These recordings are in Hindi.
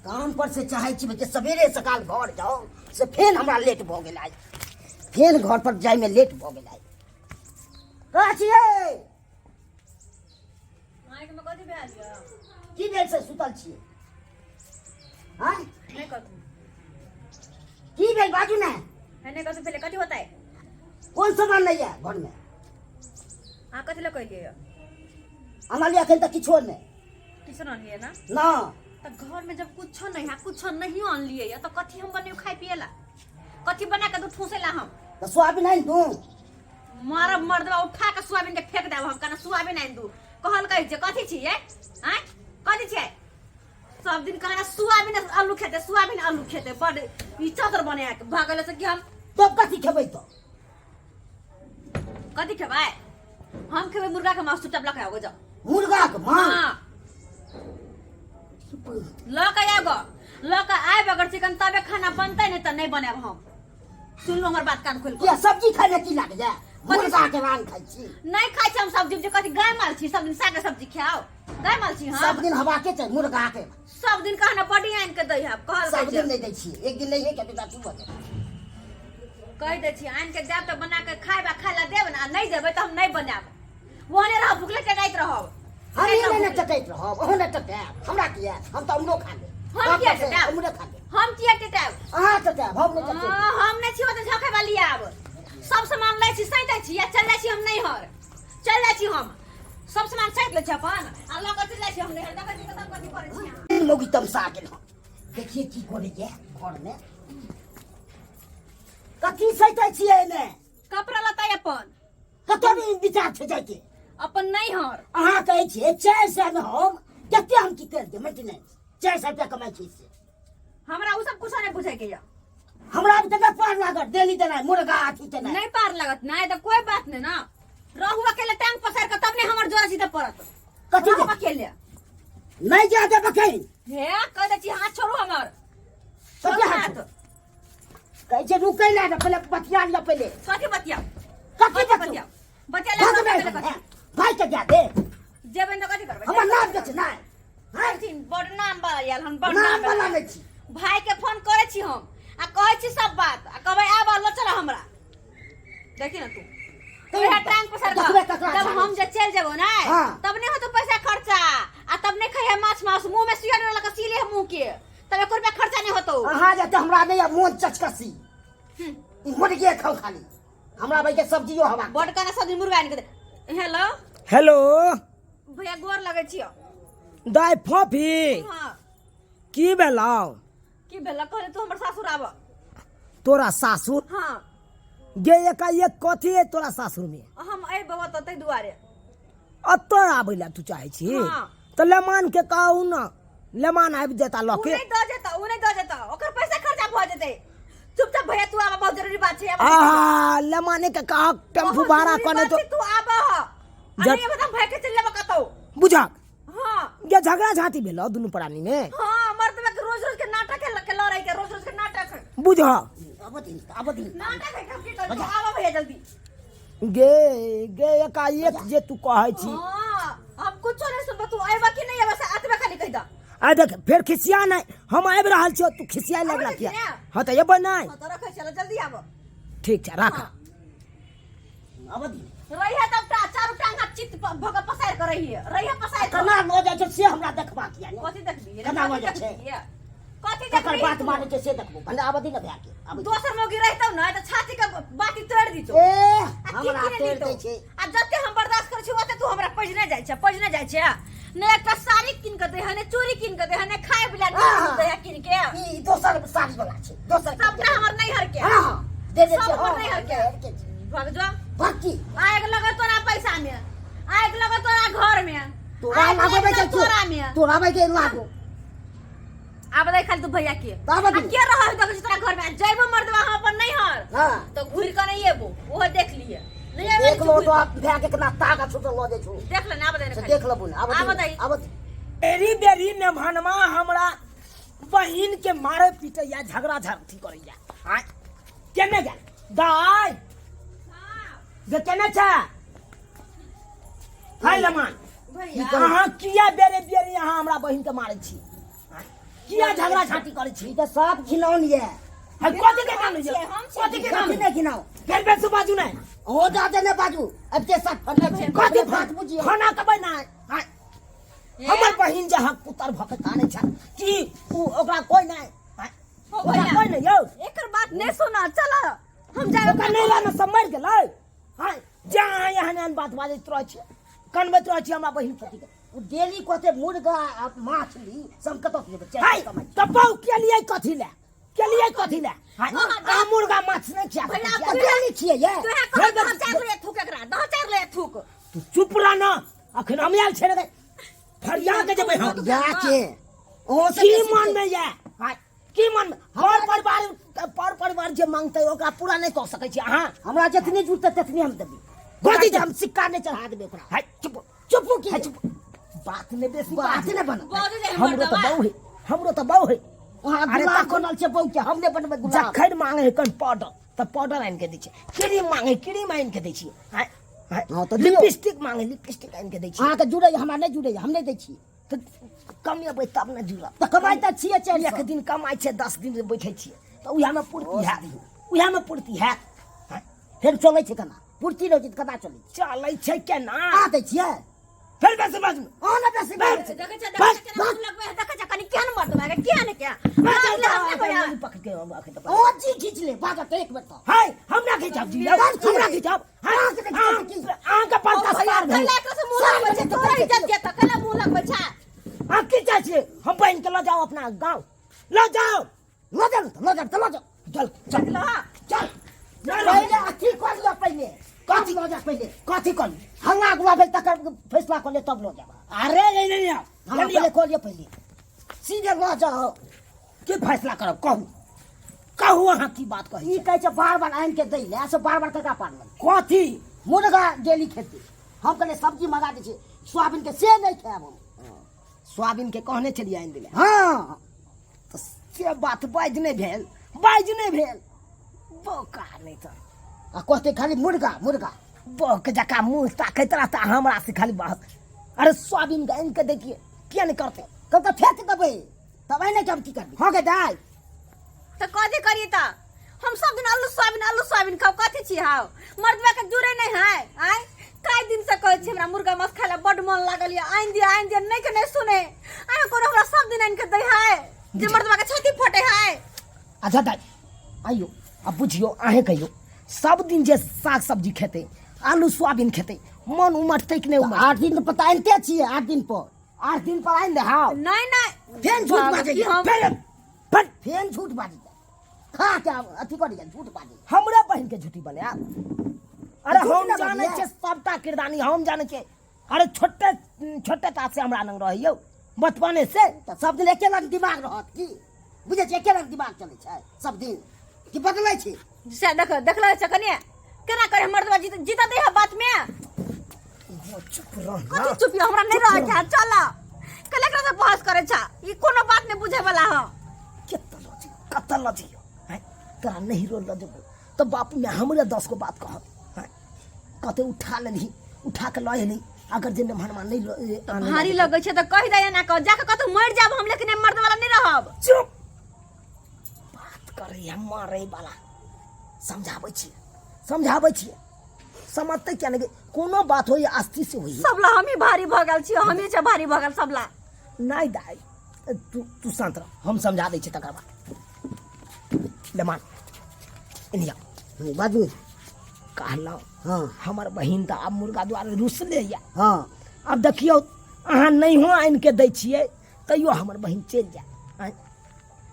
काम पर से चाहे छी जे सवेरे सकाल घर जाओ से फेन हमरा लेट भ गेल आज फेन घर पर जाय में लेट भ गेल आज कहा छिए माइक में कथि भेल य की भेल से सुतल छिए हां नहीं कथु की भेल बाजू ना है नहीं कथु पहले कथि होता है कौन सामान नहीं है घर में हां कथि ल कहलिए हमरा लिए अखन तक किछो नहीं किसन आनलिए ना ना तो घर में जब कुछ नहीं आनलिए या तो कथि हम बने खाई पिएला कथि बना के दू ठूसेला हम तो सोयाबीन नहीं दूं मारब मर्दवा उठा के सोयाबीन के फेंक देब हम कना सोयाबीन नहीं दू कहल कहि जे कथि छी हैं कथि छै सब दिन कहना सोयाबीन आलू खेते बड़ ई चतर बने के भागले से कि हम तो कथि खेबै तो कथि खेबै हम खेबै मुर्गा के मांस चुपचाप लखा हो जाओ मुर्गा के मांस हां लका आए अगर चिकन तबे खाना बनते नहीं तो नहीं बनाब हम सुन लो हमर बात कान खोल के क्या सब्जी खाने की लाग जाए मुर्गा के मांस खाई छी नहीं खाई छी हम सब्जी जे कथि गाय माल छी सब दिन साग सब्जी खाओ गाय माल छी हम सब दिन हवा के चाहिए मुर्गा के सब दिन कहना बड़ी आन के दई है कहल सब दिन नहीं दै छी एक दिन नहीं है के बेटा तू बता कह दे छी आन के देब तो बना के खाएबा खाला देब ना नहीं देबे तो हम नहीं बनाब वहने रह भूखले के जाइत रहब हम ये नहीं टटैत रहब ओहो नहीं टटैब हमरा किया हम तो हमरो खा ले हम किया टटैब हमरे खा ले हम किया टटैब अहाँ टटैब हम नहीं टटैब हम नहीं छी तो झोके वाली आब सब सामान लै छी सैत छी या चल जाइ छी हम नहीं हर चल जाइ छी हम सब सामान सैत ले छी अपन आ ल के चल जाइ छी हम नहीं हर देखै छी कतम कथि करै छी लोगी तमसा गेल हम देखिए की करे के घर में कथी सैतै छियै ने कपड़ा लता अपन कतो भी विचार छै जाय के अपन नहीं हर अहाँ कहै छियै 400 में हम कते हम की कर दे मेंटेनेंस 400 रुपया कमाई छी से हमरा उ सब कुछ नहीं पूछे के या हमरा अब तक पार लागत डेली देना मुर्गा अथी देना नहीं पार लगत नहीं तो कोई बात नहीं ना रहू अकेले टैंक पसार के तब ने हमर जोर सीधे पड़त कथी रहू अकेले नहीं जाते बकई हे कह दे छी हाथ छोड़ू हमर कथी हाथ कहै छै रुकै ला ना पहले बतिया लिया पहले कथि बतिया कथी बतिया बतिया ले भाग भाई के जा दे जेबन तो कथि करबै हमर नाम के छै ना हां तीन बड़ नाम बा यार हम बड़ नाम नाम वाला नहीं छी भाई के फोन करे छी हम आ कहै छी सब बात आ कहबै आब लो चल हमरा देखी ना तू ओहे टैंक पसार जब हम जे चल जेबो ना तब नहीं हो तो पैसा खर्चा आ तब नहीं खाए माछ मांस मुंह में सुइया वाला का सीले मुंह के तब 1 रुपया खर्चा नहीं होतो अहाँ जाते हमरा नहीं मोन चचकसी ई मुर्गे खाओ खाली हमरा भाई के सब्जियो हवा बड़ कना सब दिन मुर्गा आनि के दे हेलो हेलो भैया गोर लगै छियो दाय फॉफी हां की भेलाउ की भेला कहले तू हमर सासुर आब तोरा सासुर हां गे एकाएक कथी है तोरा सासुर में हम आई बाबा त तै दुआरे अतो आबै ला तू चाहे छी हाँ। तो लेमान के कहू ना लेमान आबि जेता उ लके नहीं द जेता ओकर पैसा खर्चा भ जेते चुपचाप भैया तू आबा बहुत जरूरी बात छै आ लेमाने के कहा टेम्पू भाड़ा कने तो तू आबा अरे बता भाई के चल लेबा कतौ बुझा हां ये झगड़ा झाती भेलो दुनु प्राणी में हां मर्दवा के रोज रोज के नाटक के लड़ाई के रोज रोज के नाटक बुझा अब दिन नाटक है कब की आबा भैया जल्दी गे गे एकाएक जे तू कहै छी हां हम कुछ नहीं सुनबा तू आइबा कि नहीं आबा से अतबे खाली कहि द आ देख फिर खिसिया नहीं हम आबि रहल छी तू खिसिया लगला किया हां त एबै नहीं हां तो रखै चल जल्दी आबो ठीक छै राख अब दिन रही है तब चारू टांग हाथ चित भग पसार कर रही है रही है पसार कर कना लो जाय छै से हमरा देखबा किया ने कथि देखबी कना हो जाय छै कथि तकर देखबी बात माने छै से देखबो भले आब दिन भए के अब दोसर मोगी रहतौ न त छाती के बाती तोड़ दी तो ए हमरा तोड़ दै छै आ जते हम बर्दाश्त करै छी ओते तू हमरा पजने जाइ छै ने एकटा साड़ी किन के दे है ने चूड़ी किन के दे है ने खाए पिला दे है किन के ई दोसर साड़ी वाला छै दोसर सब ना हमर नहीं हर के हां दे दे सब छै हमर नहीं हर के भाग जा बाकी आग लगा तोरा पैसा में आग लगा तोरा घर में तोरा लागबे छै तोरा में तोरा भाई के लागो आब देख खाली तू भैया के बाबा आ के रहल तो तोरा घर में जइबो मर्दवा हम अपन नहीं हर हां तो घुर के नहीं एबो ओहो देख लिए नहीं आबे देख लो तो आप भए के कितना ताकत छुटल लो दे छु देख ले ना बता से देख लो अब अब बेरी बेरी मेहमानमा हमरा बहिन के मारे पीटे या झगड़ा झांटी करैया हां केने गेल दाय जे केने छ हाय लमान भैया अहाँ किया बेरे बेरे अहाँ हमरा बहिन के मारै छी किया झगड़ा झाटी करे छी ई त सब खिलौन ये है कथि के नाम छै कथि के नाम नहीं खिलाओ फेर बेसु बाजू नै हो जाते ने बाजू अब के साथ फटले छै कथि बात बुझियो खाना कबै ना हमर बहिन जे हक पुतर भक काने छ कि ओकरा कोई नै ओकरा कोई नै यौ एकर बात नै सुना चल हम जाय ओकरा नै लाना सब मर गेलै हां जा यहाँ बात बाजैत रहै छी कनबैत रहै छी हमरा बहिन पति के उ डेली कोते मुर्गा आ मछली सब कत से जेबै हाय कपौ के लिए कथि ले हाय आ मुर्गा माछ नै खिया डेली छियै ये तोहे कह 10 ले थूक एकरा 10 ले थूक तू चुप रह ना अखन हम आयल छे रे फरिया के जेबै हम जा के ओ की मन में ये हाय की मन पर परिवार जे मांगतै ओकरा पूरा नै क सकै छी अहाँ हमरा जतनी जुटतै ततनी हम देबै गोदी हम सिक्का नै चढ़ा देबै ओकरा हाय चुप की बात नै बेसी बात नै बन बाजू जे हमरो त बहु है वहां अरे गुलाब तखन बनल छै बहु के हमने बनबै गुलाब जखन मांगे है कन पाउडर त पाउडर आइन के दै छै क्रीम मांगे क्रीम आइन के दै छी हाय हां तो दियो लिपस्टिक मांगे लिपस्टिक आइन के दै छी अहाँ के जुड़ै हमरा नै जुड़ै हम नै दै छी त कमेबै तब न जुड़ा त कमाई त छियै चल एक दिन कमाई छै 10 दिन बैठे छियै त उहा में पूर्ति है फिर चलै छै केना पूर्ति नै छै त कदा चलै छै केना आ दै छियै फिर बेसी बाजू ओ ना बेसी बात देखे छ लगबै कनी केहन मर्द मागे केहन के पकड़ के आखे त ओ जी खींच ले बात एक बेर तो हाय हमरा खिचाब जी हमरा खिचाब हां का पास तस्कार कल एकरा से मुंह लगबै छै तोरा इज्जत देत कल मुंह लगबै छै आ की चाह छी हम बहन के ल जाओ अपना गांव ल जाओ चल चल पहिले अथी कर लिया पहिले कथी ल जा पहिले कथी कर हंगा गुला भेल तकर फैसला कर ले तब ल जा अरे नहीं हम पहिले कर लिया पहिले सीधे ल जाओ की फैसला करब कहू अहाँ की बात कही ई कहै छै बार आइन के दै ले से बार कका पारल कथी मुर्गा डेली खेती हम कहले सब्जी मंगा दै छी सोयाबीन के से नहीं खाएब हम सोयाबीन के कहने चलिए आइन दिले हां तो से बात बाज नहीं भेल बोका नहीं तो आ कहते खाली मुर्गा बोक जका मुंह ताकैत रहता हमरा से खाली बात अरे सोयाबीन आइन के देखिए किया नहीं करते कब तक फेंक देबै तब नहीं हम की करबी हो के दाई त कथी करिए त हम सब दिन आलू सोयाबीन खाओ कथी छी हाउ मर्दवा के जुड़े नहीं है आय कई दिन से कहै छी हमरा मुर्गा मांस खाय ला बड मन लागल या आइन दिया नहीं के नहीं सुने आय कोनो हमरा सब दिन आइन के दै है जे मर्दवा के छाती फटे है अच्छा दाई आइयो अब बुझियो आहे कहियो सब दिन जे साग सब्जी खेते आलू सोयाबीन खेते मन उमटते कि नहीं उमट 8 दिन पता आनते छियै 8 दिन पर आइन दे हां नहीं फेन झूठ बाजे हम फेन झूठ बाजे खा क्या अथी कर झूठ बाजे हमरा बहन के झूठी बने अरे झूठ हम ना जाने बाजिए। छे सबटा किरदानी हम जाने छे अरे छोटे ता से हमरा नंग रहियो बचपने से त सब दिन एके लग दिमाग रहत की बुझे छै एके लग दिमाग चलै छै सब दिन की बदलै छै से देखला छ कने केना करे मर्दवा जीता दे है बात में चुप रह कथी चुप हमरा नहीं रह जा चल कल एकरा से बहस करे छ ई कोनो बात नहीं बुझे वाला ह कतल लजी है तोरा नहीं रो लजबो तो बापू में हमरे 10 को बात कह कते उठा के लए नहीं अगर जे मनवा नहीं भारी लगे छै त कह दे ना कह जाके कतौ मर जाब हम लेकिन मर्द वाला नहीं रहब चुप बात करे हम मारे वाला समझाबै छी समझते क्या नहीं कोनो बात होई आस्ती से होई सबला हम ही भारी भगल छी हमी छ भारी भगल सबला नहीं दाई तू शांत रह हम समझा दै छी तकर बाद ले मान इनिया बाजू कहलौ हां हमर बहिन त अब मुर्गा द्वारे रुसले या हां अब देखियो अहाँ नहीं हो आइन के दै छियै तैयो हमर बहिन चल जाए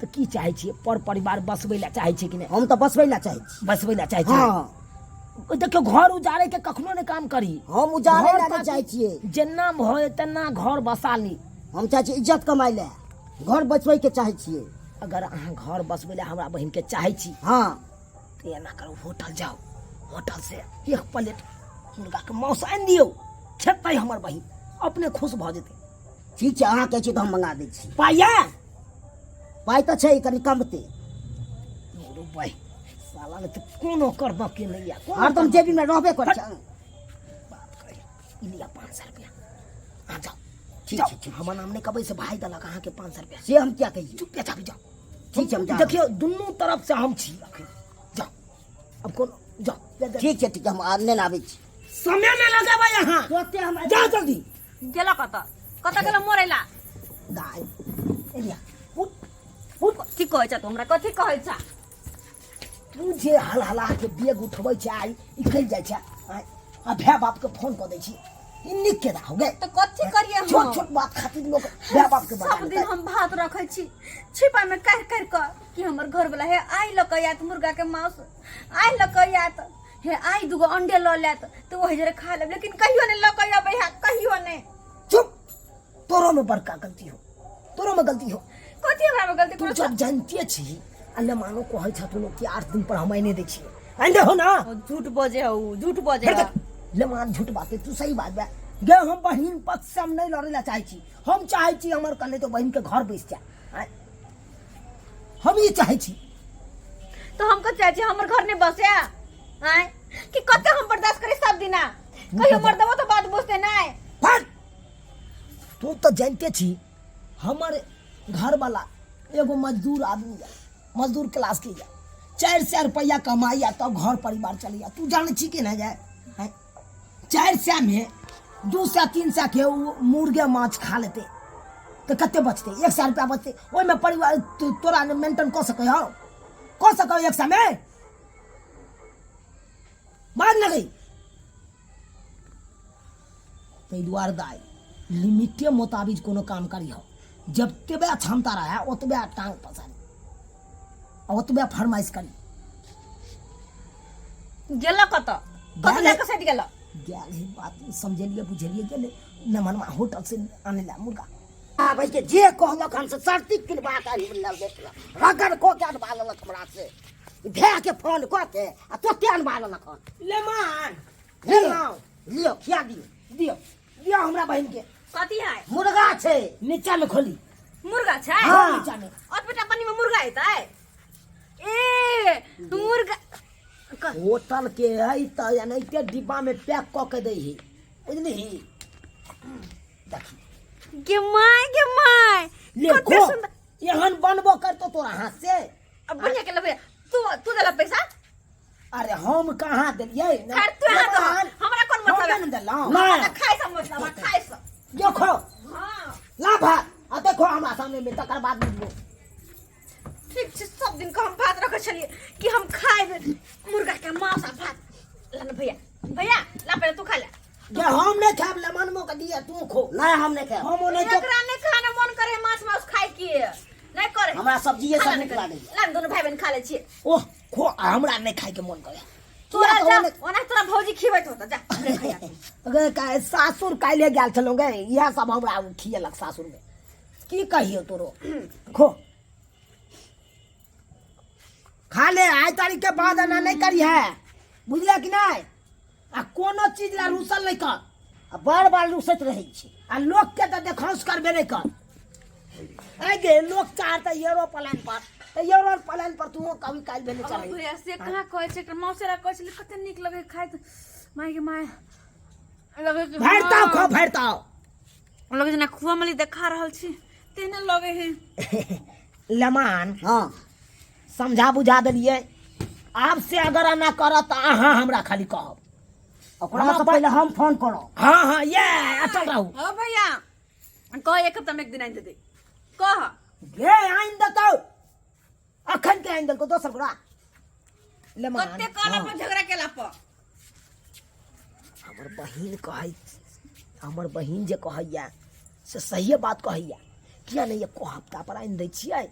तो की चाहे छियै पर परिवार बसबै ला चाहे छियै कि नहीं हम तो बसबै ला चाहे छी हां देखियो घर उजाड़े के कखनो नहीं काम करी हम उजाड़े घर ला ताकि चाहे छियै जेना होय तेना घर बसा ली हम चाहे छी इज्जत कमाई ले घर बचबै के चाहे छियै अगर अहाँ घर बसबै ला हमरा बहिन के चाहे छी हां तो एना करो होटल जाओ होटल से एक प्लेट मुर्गा के मांस आनि दियौ खेतै हमर बहिन अपने खुश भ जेतै ठीक छै अहाँ कहै छी तो हम मंगा दै छी पाई तो छै कनी कमते रो भाई साला ने तो कोनो करब के नहीं या हरदम जेबी में रहबे कर छै बात करे इलिया 500 रुपया आ जाओ ठीक जाओ, ठीक ठीक हमारा नाम ने कब से भाई दला कहाँ के 500 रुपया से हम क्या कहिए चुप जाओ जाओ ठीक है हम जा देखियो दोनों तरफ से हम छी रखे जाओ अब कौन जाओ ठीक है हम आने ना आबे छी समय में लगाबा यहाँ सोते हम जा जल्दी गेलो कत गेलो मोरेला दाई एलिया कथी कहै छ तू हमरा कथी कहै छ तू जे हलहला के बेग उठबै छै आई निकल जाइ छै आ भै बाप के फोन कर दै छी ई निक के हो गए तो कथी करिए हम छोट छोट बात खातिर लोग भै बाप के बता सब दिन हम भात रखै छी छिपा में काढ़ काढ़ कर कि हमर घर वाला हे आई ल के आत मुर्गा के मांस आई ल के आत हे आई दुगो अंडे ल लेत तो वही जरे खा लेब लेकिन कहियो ने ल के आबे है कहियो ने चुप तोरो में बड़का गलती हो तोरो में गलती हो कथी हमरा में गलती तू करो जब जानते छी अल्लाह मानो कहै छ तू लोग कि 8 दिन पर हम नहीं दै छी आंदे हो ना झूठ बोजे हो झूठ बोजे हो ले मान झूठ बात है तू सही बात बा गे हम बहिन पक्ष से हम नहीं लड़े ला चाहे छी हम चाहे छी हमर कने तो बहिन के घर बैस जा हम ये चाहे छी तो हम कह चाहे छी हमर घर ने बसे आय कि कते हम बर्दाश्त करे सब दिना कहियो मर देबो तो बात बुझते नहीं फट तू तो जानते छी हमर घर वाला एगो मजदूर आदमी है मजदूर क्लास की है 400 रुपया कमाइया तब घर परिवार चलिया तू जाने छी कि ना जाए 400 में 200 300 के मुर्गे माछ खा लेते तो कते बचते 100 रुपया बचते ओई में परिवार तोरा मेंटेन कर सके हो 100 में बात न गई तै दुआर दाई लिमिटे मुताबिक कोनो काम करी हो जब तेबे क्षमता रहा ओतबे टांग पसारी और ओतबे फरमाइश करी गेला कत कत लेके सेट गेला गेल ही बात समझलिए बुझलिए गेले न मनवा होटल से आने ला मुर्गा आ भाई के जे कहलक हम से सर्ती किनबा का हिमला देखला रगड़ को क्या बाललक हमरा से भे के फोन क के आ तो त्यान बाललक ले मान ले लियो क्या दियो दिया हमरा बहन के कथी है मुर्गा छे नीचा में खोली मुर्गा छै हाँ। नीचा में और बेटा पानी में मुर्गा है ए मुर्गा होटल के है त एनाइते डिब्बा में पैक क के दै ही बुझली देखी के माय ले कते खो सुंदर एहन बनबो करतो तोरा हाथ से अब बढ़िया के लबे तू देला पैसा अरे हम कहाँ दिलिए खैर तू यहाँ तो हमरा कौन मतलब है दिलाऊं ना खाई सब मतलब खाई सब देखो हां ला भात आ देखो हमरा सामने में तकर बाद बुझबो ठीक छै सब दिन का हम भात रखे छलिए कि हम खाए मुर्गा के मांस आ भात ला भैया ला पहले तू खा ले जे हम नहीं खाब ले मनमो के दिया तू खो नहीं हम नहीं खाए हम नहीं एकरा नहीं खाने मन करे मांस खाए की नहीं करे हमरा सब्जी ये सब निकला दे ला दोनों भाई बहन खा ले छी ओह खो हमरा नहीं खाए के मन करे तोरा जा ओना तोरा भौजी खिबैत होता जा अगर का सासुर काले गेल छलोगे यह सब हमरा खियलक सासुर में की कहियो तोरो खो खा ले आज तारीख के बाद ना नहीं करी है बुझले कि नहीं आ कोनो चीज ला रुसल नहीं कर आ बार बार रुसत रही छी आ लोग के तो देखौस करबे नहीं कर आगे लोग चाहते एरोप्लेन पर तू कभी काल भेने चले भैया से कहां कहै छै मौसेरा कहै छै कते नीक लगे खाइत माय के माय लगे कि भरता खो भरता लगे जेना खुआ मली देखा रहल छी तेने लगे है लमान हां समझा बुझा देलिए आप से अगर ना करत अहाँ हमरा खाली कहब ओकरा से पहले हम फोन करो हाँ ये अचल रहू ओ भैया कह एक हफ्ता में एक दिन आइन दे कह गे आइन दतो अखन के आइन दल को दोसर गोरा लमान कते काला पर झगड़ा केला पर हमर बहिन जे कहैया से सही बात कहैया किया नहीं एको हफ्ता पर आइन दै छियै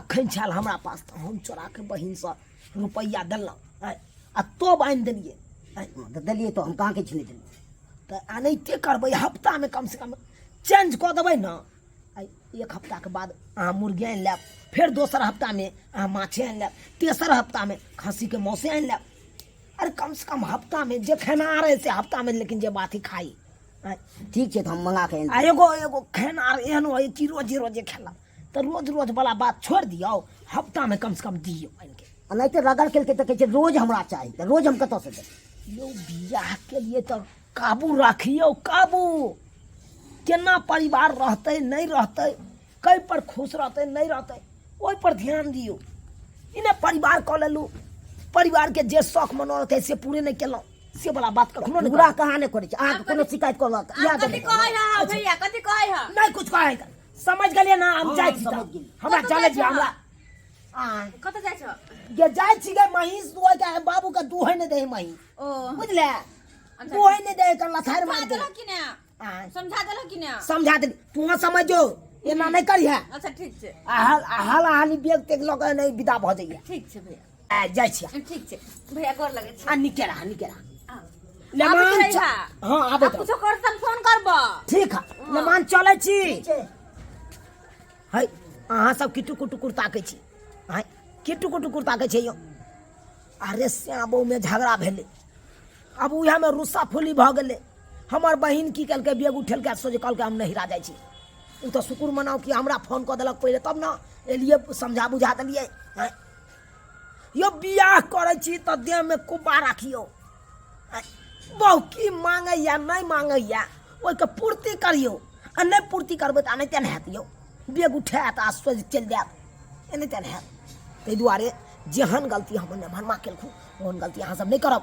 अखन छल हमरा पास तो हम चोरा के बहिन से रुपया देलहुँ आ तो आइन देलिए दिलिए तो हम कहाँ के छिने दिलिए तो आनते करबै हफ्ता में कम से कम चेंज कऽ देबै ना एक हफ्ता के बाद अहाँ मुर्गी आनि लेब फिर दोसर हफ्ता में अहाँ माछे आनि लेब तेसर हफ्ता में खस्सी के मौसे आनि लेब अरे कम से कम हफ्ता में जे खेनार है से हफ्ता में लेकिन जे बात ही खाई ठीक है तो हम मंगा के आ एगो खेनार एहन हो कि रोजे रोजे खेला तो रोज रोज वाला बात छोड़ दियो हफ्ता में कम से कम दियो आनि के नहीं तो रगड़ के तो कहै छै रोज हमरा चाहिए तो रोज हम कतौ से दे यो बियाह के लिए तो काबू रखियो काबू केना परिवार रहते नहीं रहते, कई पर खुश रहते नहीं रहते, ओहि पर ध्यान दियो। इन्हें परिवार कह लेलू, परिवार के जे शौक मनो रहते से पूरे नहीं केलौ, से वाला बात कखनो नहीं। पूरा कहाँ नहीं करे अहाँ कोनो शिकायत करलक याद कथी कहै है भैया, कथी कहै है? नहीं कुछ कहे, समझ गलिए ना। हम जाय छी, हमरा चले छी, हमरा कतऽ जाइ छ? ये जाय छी गे महिष दुहै के, बाबू का दुहै नहीं दे महिष, ओ बुझले, दुहै नहीं दे कर लथार मार दे। कि ना समझा देलक कि ना? समझा दे, तू समझो एना नहीं करिहे। अच्छा ठीक छै, हाल हाली बेग तेग लग नहीं विदा भ जाइए। ठीक छै भैया, आ जाय छी। ठीक छै भैया, गोर लगै छै। आ निकेरा निकेरा लेमान हां आबे कुछो कर तन फोन करबो। ठीक है, लेमान चले छी। है अहाँ सब किटु कुटु ताकै छी, है किटु कुटु ताकै छै यो। अरे श्यामो में झगड़ा भेले, अब उहे में रुस्सा फुली भ गेले। हमर बहिन की कल के बेग उठल के सोच कल के हम नहीं राजा छी। उ तो शुक्र मनाओ कि हमरा फोन क देलक पहले, तब ना एलिए समझा बुझा देलिए। यो बियाह करे छी त देह में कुबा राखियो, बहु की मांगे या नहीं मांगे या ओइ के पूर्ति करियो। आ नहीं पूर्ति करबे त नहीं तेन हैत यो, बेग उठात आ सोच चल जात, एने तेन हैत। तै दुआरे जेहन गलती हम ने भरमा केलखू ओहन गलती अहाँ सब नहीं करब।